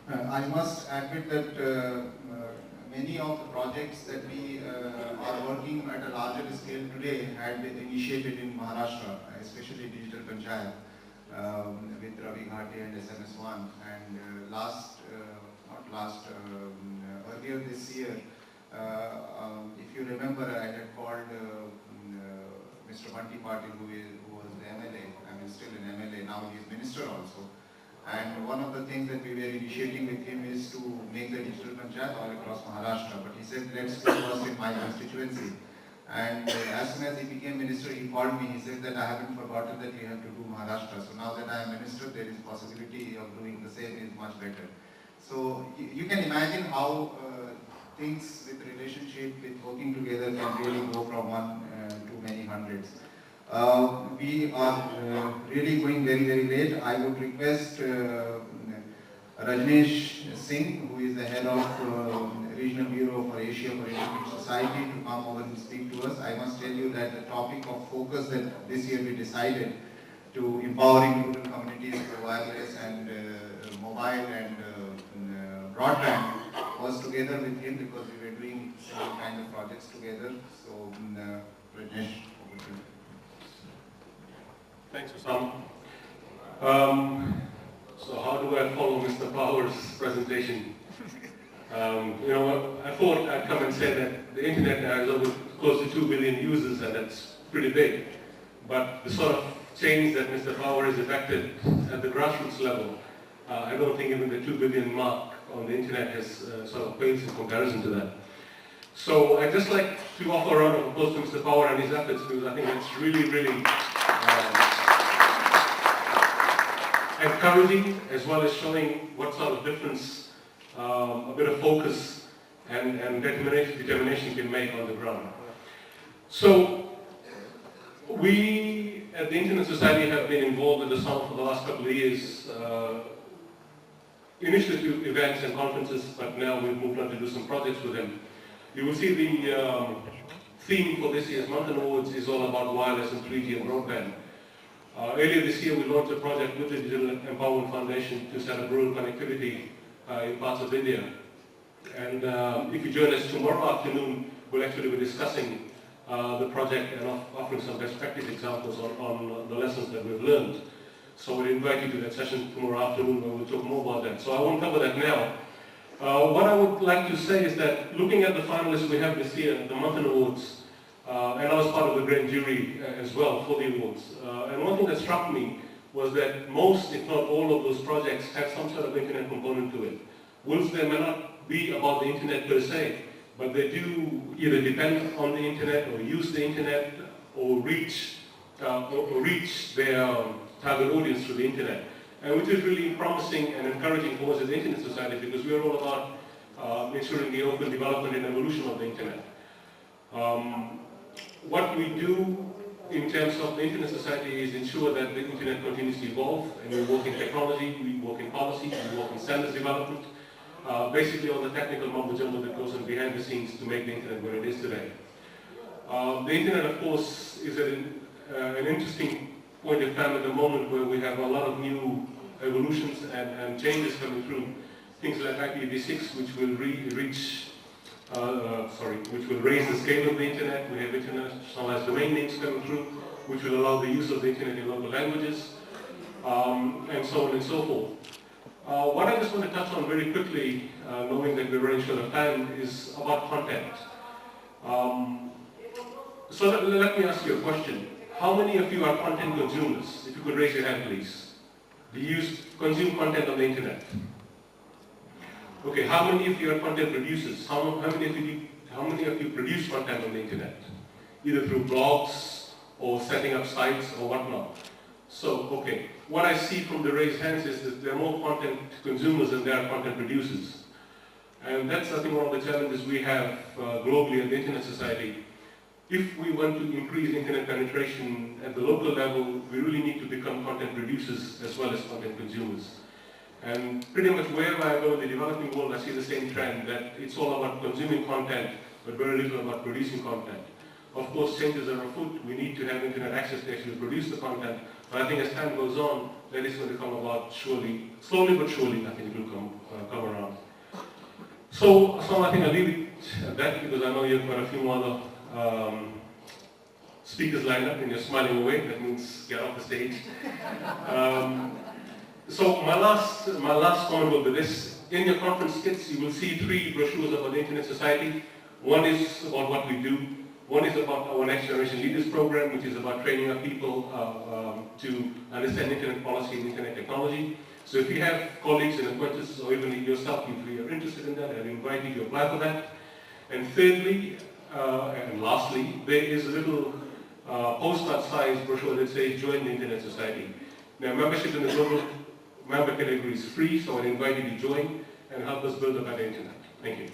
I must admit that many of the projects that we are working at a larger scale today had been initiated in Maharashtra, especially Digital Panchayat with Ravi Ghate and SMS1. And earlier this year, if you remember, I had called Mr. Banti Patil, who was the MLA, I mean still an MLA, now he is minister also. And one of the things that we were initiating with him is to make the digital panchayat all across Maharashtra. But he said, let's go first in my constituency. And as soon as he became minister, he called me. He said that I haven't forgotten that we have to do Maharashtra. So now that I am minister, there is possibility of doing the same is much better. So you can imagine how things with relationship, with working together can really go from one to many hundreds. We are really going very, very late. I would request Rajneesh Singh, who is the head of Regional Bureau for Asia for Internet Society, to come over and speak to us. I must tell you that the topic of focus that this year we decided to empowering rural communities for wireless and mobile and broadband was together with him because we were doing some kind of projects together. So, Rajneesh, over to you. Thanks, Osam. So how do I follow Mr. Power's presentation? I thought I'd come and say that the internet now is over close to 2 billion users, and that's pretty big. But the sort of change that Mr. Power has effected at the grassroots level, I don't think even the 2 billion mark on the internet has sort of pales in comparison to that. So I'd just like to offer a round of applause to Mr. Power and his efforts, because I think it's really, really encouraging, as well as showing what sort of difference a bit of focus and determination can make on the ground. So we at the Internet Society have been involved with the Sound for the last couple of years, initially to events and conferences, but now we've moved on to do some projects with them. You will see the theme for this year's Manthan Awards is all about wireless and 3G and broadband. Earlier this year, we launched a project with the Digital Empowerment Foundation to set up rural connectivity in parts of India. And if you join us tomorrow afternoon, we'll actually be discussing the project and offering some best practice examples on the lessons that we've learned. So we'll invite you to that session tomorrow afternoon where we'll talk more about that. So I won't cover that now. What I would like to say is that looking at the finalists we have this year at the Manthan Awards, and I was part of the grand jury as well for the awards. And one thing that struck me was that most, if not all, of those projects have some sort of internet component to it. Whilst they may not be about the internet per se, but they do either depend on the internet or use the internet or reach their target audience through the internet. And which is really promising and encouraging for us as the Internet Society, because we are all about ensuring the open development and evolution of the internet. What we do in terms of the Internet Society is ensure that the internet continues to evolve, and we work in technology, we work in policy, we work in standards development, basically all the technical mumbo jumbo that goes on behind the scenes to make the internet what it is today. The internet, of course, is at an interesting point in time at the moment where we have a lot of new evolutions and changes coming through. Things like IPv6, which will which will raise the scale of the internet. We have internationalized domain names coming through, which will allow the use of the internet in local languages, and so on and so forth. What I just want to touch on very quickly, knowing that we're running short of time, is about content. So let me ask you a question. How many of you are content consumers? If you could raise your hand, please. Do you consume content on the internet? Okay, how many of you are content producers? How many of you produce content on the internet? Either through blogs or setting up sites or whatnot. So, okay, what I see from the raised hands is that there are more content consumers than there are content producers. And that's, I think, one of the challenges we have globally at the Internet Society. If we want to increase internet penetration at the local level, we really need to become content producers as well as content consumers. And pretty much wherever I go in the developing world, I see the same trend, that it's all about consuming content, but very little about producing content. Of course, changes are afoot. We need to have internet access to actually produce the content. But I think as time goes on, That is going to come about surely, slowly but surely. I think it will come around. So I think I'll leave it at that because I know you've got a few more speakers lined up and you're smiling away. That means get off the stage. So my last comment will be this. In your conference kits, you will see 3 brochures about the Internet Society. One is about what we do. One is about our Next Generation Leaders program, which is about training our people to understand Internet policy and Internet technology. So if you have colleagues and acquaintances, or even yourself, if you are interested in that, I invite you to apply for that. And thirdly, and lastly, there is a little postcard-sized brochure that says Join the Internet Society. Now, membership in the global member category is free, so I invite you to join and help us build a better Internet. Thank you.